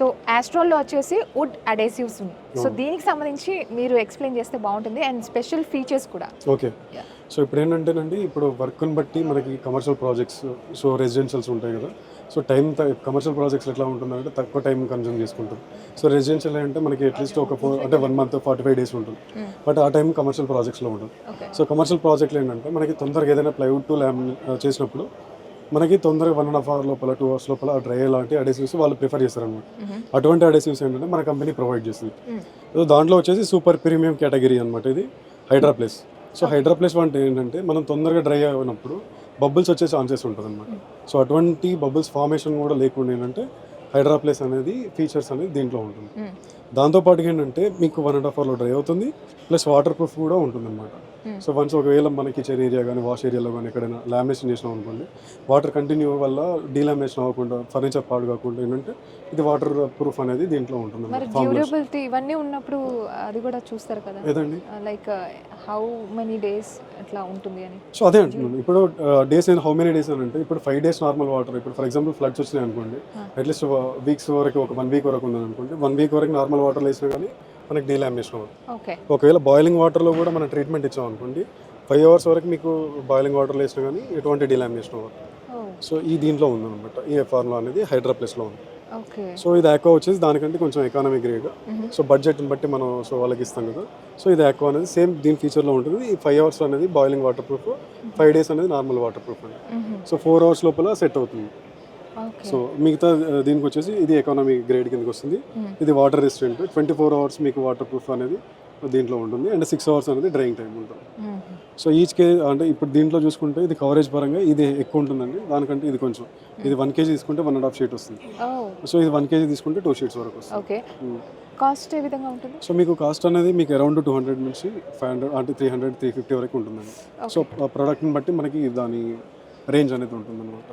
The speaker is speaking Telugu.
సో ఆస్ట్రాల్లో వచ్చేసి వుడ్ అడేసివ్స్ ఉంది. సో దీనికి సంబంధించి మీరు ఎక్స్ప్లెయిన్ చేస్తే బాగుంటుంది అండ్ స్పెషల్ ఫీచర్స్ కూడా. ఓకే. సో ఇప్పుడు ఏంటంటేనండి, ఇప్పుడు వర్క్ని బట్టి మనకి కమర్షియల్ ప్రాజెక్ట్స్, సో రెసిడెన్షియల్స్ ఉంటాయి కదా. సో కమర్షియల్ ప్రాజెక్ట్స్ ఎట్లా ఉంటుందంటే తక్కువ టైం కన్జ్యూమ్ చేసుకుంటాం. సో రెసిడెన్షియల్ అంటే మనకి అట్లీస్ట్ ఒక 1 month 45 days ఉంటుంది. బట్ ఆ టైం కమర్షియల్ ప్రాజెక్ట్స్లో ఉంటుంది. సో కమర్షియల్ ప్రాజెక్ట్లు ఏంటంటే మనకి తొందరగా ఏదైనా ప్లైవుడ్ టు చేసినప్పుడు మనకి తొందరగా 1.5 hour లోపల 2 hours లోపల డ్రై లాంటి అడేసివ్స్ వాళ్ళు ప్రిఫర్ చేస్తారనమాట. అటువంటి అడేసివ్స్ ఏంటంటే మన కంపెనీ ప్రొవైడ్ చేస్తుంది. సో దాంట్లో వచ్చేసి సూపర్ ప్రీమియం కేటగిరీ అనమాట ఇది hydra plus. So hydra plus అంటే ఏంటంటే మనం తొందరగా డ్రై అయినప్పుడు బబుల్స్ వచ్చే ఛాన్సెస్ ఉంటుంది అనమాట. సో అటువంటి బబుల్స్ ఫార్మేషన్ కూడా లేకుండా ఏంటంటే హైడ్రా ప్లస్ అనేది ఫీచర్స్ అనేది దీంట్లో ఉంటుంది. దాంతోపాటు ఏంటంటే మీకు 1.5 hour డ్రై అవుతుంది, ప్లస్ వాటర్ ప్రూఫ్ కూడా ఉంటుంది అనమాట. సో వన్స్ ఒకవేళ మన కిచెన్ ఏరియా కానీ వాష్ ఏరియాలో కానీ ఎక్కడైనా లామినేషన్ చేసినాం అనుకోండి, వాటర్ కంటిన్యూ వల్ల డీలామినేషన్ అవ్వకుండా ఫర్నిచర్ పాడు కాకుండా ఏంటంటే ఇది వాటర్ ప్రూఫ్ అనేది దీంట్లో ఉంటుంది. మరి డ్యూరబిలిటీ ఇవన్నీ ఉన్నప్పుడు అది కూడా చూస్తారు కదా, ఏదండి లైక్ హౌ మెనీ డేస్ అట్లా ఉంటుంది అని. సో అదే అంటున్నాను. ఇప్పుడు డేస్ హౌ మెనీ డేస్ అని అంటే ఇప్పుడు 5 days నార్మల్ వాటర్, ఇప్పుడు ఫర్ ఎగ్జాంపుల్ ఫ్లడ్స్ వచ్చినాయి అనుకోండి, అట్లీస్ట్ వీక్స్ వరకు ఒక 1 week వరకు ఉందని అనుకోండి, 1 week వరకు నార్మల్ వాటర్లో వేసినా కానీ మనకి డీలామినేషన్ అవుతుంది. ఒకవేళ బాయిలింగ్ వాటర్లో కూడా మనం ట్రీట్మెంట్ ఇచ్చాం అనుకోండి, 5 hours వరకు మీకు బాయిలింగ్ వాటర్లో వేసినా కానీ ఎటువంటి డీలామినేషన్ అవ్వదు. సో ఈ దీంట్లో ఉందన్నమాట, ఈ ఫార్ములా అనేది హైడ్రా ప్లస్లో ఉంది. సో ఇది ఆక్వా వచ్చేసి దానికంటే కొంచెం ఎకానమీ గ్రేడ్. సో బడ్జెట్ని బట్టి మనం సో వాళ్ళకి ఇస్తాం కదా. సో ఇది ఆక్వా అనేది సేమ్ దీని ఫీచర్లో ఉంటుంది. ఈ 5 hours అనేది బాయిలింగ్ వాటర్ ప్రూఫ్, 5 days అనేది నార్మల్ వాటర్ ప్రూఫ్ అండి. సో 4 hours లోపల సెట్ అవుతుంది. సో మిగతా దీనికి వచ్చేసి ఇది ఎకానమీ గ్రేడ్ కిందకి వస్తుంది. ఇది వాటర్ రెసిస్టెంట్, 24 hours మీకు వాటర్ ప్రూఫ్ అనేది దీంట్లో ఉంటుంది అండ్ 6 hours అనేది డ్రైయింగ్ టైం ఉంటుంది. సో ఈచ్ అంటే ఇప్పుడు దీంట్లో చూసుకుంటే ఇది కవరేజ్ పరంగా ఇది ఎక్కువ ఉంటుందండి దానికంటే. ఇది కొంచెం ఇది 1 kg తీసుకుంటే 1.5 sheet వస్తుంది. సో ఇది 1 kg తీసుకుంటే 2 sheets వరకు వస్తుంది. కాస్ట్ ఏ విధంగా ఉంటుంది? సో మీకు కాస్ట్ అనేది మీకు అరౌండ్ 200 నుంచి 500 అంటే 300 350 వరకు ఉంటుందండి. సో ప్రోడక్ట్ని బట్టి మనకి దాని రేంజ్ అనేది ఉంటుంది అనమాట.